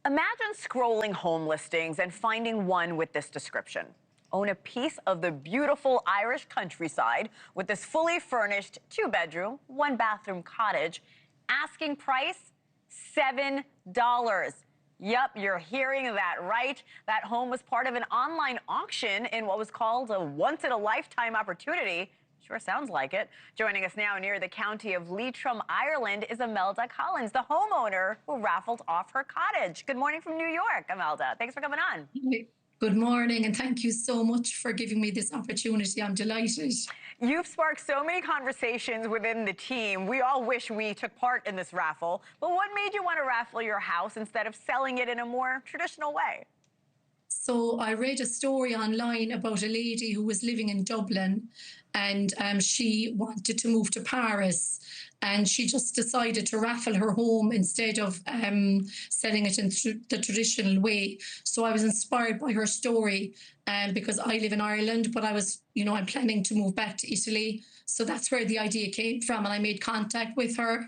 Imagine scrolling home listings and finding one with this description. Own a piece of the beautiful Irish countryside with this fully furnished 2-bedroom, 1-bathroom cottage. Asking price, $7. Yup, you're hearing that right. That home was part of an online auction in what was called a once-in-a-lifetime opportunity. Sure sounds like it. Joining us now near the county of Leitrim, Ireland, is Imelda Collins, the homeowner who raffled off her cottage. Good morning from New York, Imelda. Thanks for coming on. Good morning, and thank you so much for giving me this opportunity. I'm delighted. You've sparked so many conversations within the team. We all wish we took part in this raffle. But what made you want to raffle your house instead of selling it in a more traditional way? So I read a story online about a lady who was living in Dublin, and she wanted to move to Paris, and she just decided to raffle her home instead of selling it in the traditional way. So I was inspired by her story, because I live in Ireland, but I'm planning to move back to Italy. So that's where the idea came from, and I made contact with her,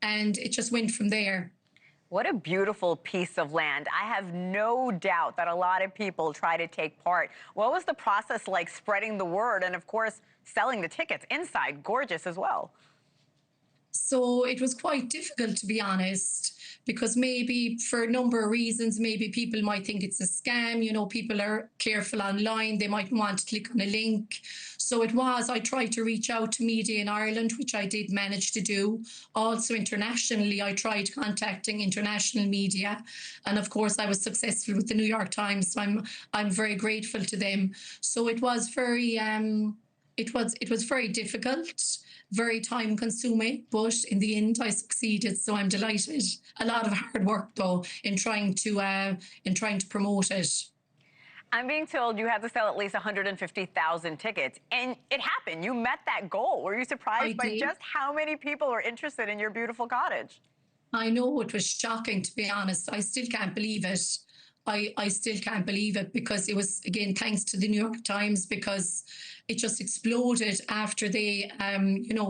and it just went from there. What a beautiful piece of land. I have no doubt that a lot of people try to take part. What was the process like spreading the word and, of course, selling the tickets? Inside, gorgeous as well. So it was quite difficult, to be honest, because maybe for a number of reasons, maybe people might think it's a scam. You know, people are careful online. They might want to click on a link. So I tried to reach out to media in Ireland, which I did manage to do. Also internationally, I tried contacting international media. And of course, I was successful with the New York Times. So I'm very grateful to them. So it was very, it was very difficult, very time consuming, but in the end I succeeded, so I'm delighted. A lot of hard work though in trying to promote it. I'm being told you had to sell at least 150,000 tickets, and it happened. You met that goal. Were you surprised by just how many people are interested in your beautiful cottage? I know, it was shocking, to be honest. I still can't believe it. I still can't believe it, because it was, again, thanks to the New York Times, because it just exploded after they,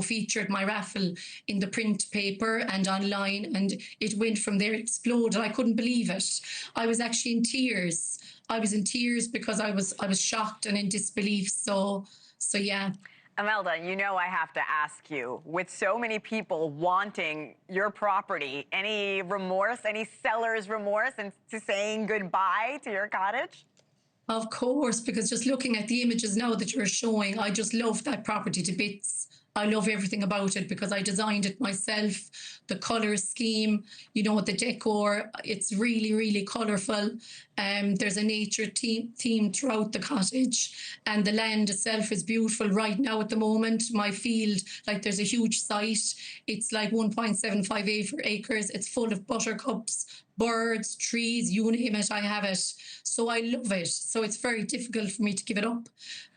featured my raffle in the print paper and online, and it went from there, it exploded. I couldn't believe it. I was actually in tears. I was in tears because I was shocked and in disbelief. So yeah. Imelda, you know I have to ask you, with so many people wanting your property, any remorse, any seller's remorse into saying goodbye to your cottage? Of course, because just looking at the images now that you're showing, I just love that property to bits. I love everything about it because I designed it myself. The color scheme, the decor, it's really, really colorful. There's a nature theme throughout the cottage, and the land itself is beautiful right now at the moment. My field, there's a huge site. It's like 1.75 acres. It's full of buttercups, birds, trees, you name it, I have it. So I love it. So it's very difficult for me to give it up.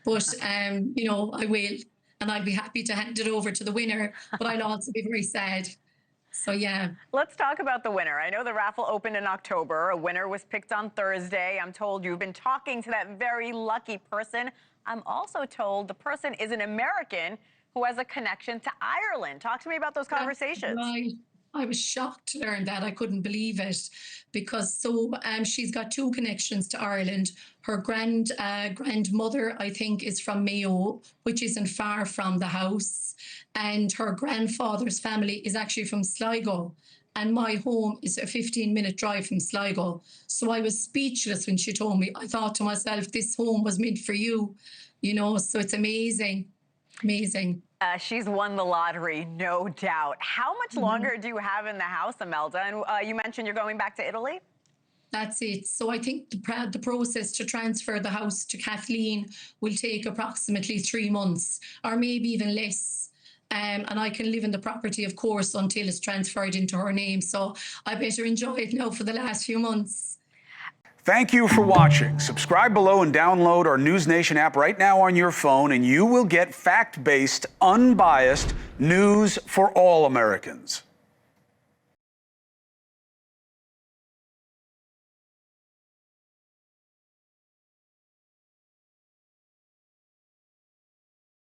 But, I will. And I'll be happy to hand it over to the winner, but I'll also be very sad. So, yeah. Let's talk about the winner. I know the raffle opened in October. A winner was picked on Thursday. I'm told you've been talking to that very lucky person. I'm also told the person is an American who has a connection to Ireland. Talk to me about those conversations. Right. I was shocked to learn that. I couldn't believe it, because she's got two connections to Ireland. Her grandmother, I think, is from Mayo, which isn't far from the house. And her grandfather's family is actually from Sligo. And my home is a 15-minute drive from Sligo. So I was speechless when she told me. I thought to myself, this home was meant for you, so it's amazing. Amazing. She's won the lottery, no doubt. How much longer do you have in the house, Imelda? And you mentioned you're going back to Italy? That's it. So I think the process to transfer the house to Kathleen will take approximately 3 months, or maybe even less. And I can live in the property, of course, until it's transferred into her name. So I better enjoy it now for the last few months. Thank you for watching. Subscribe below and download our NewsNation app right now on your phone, and you will get fact-based, unbiased news for all Americans.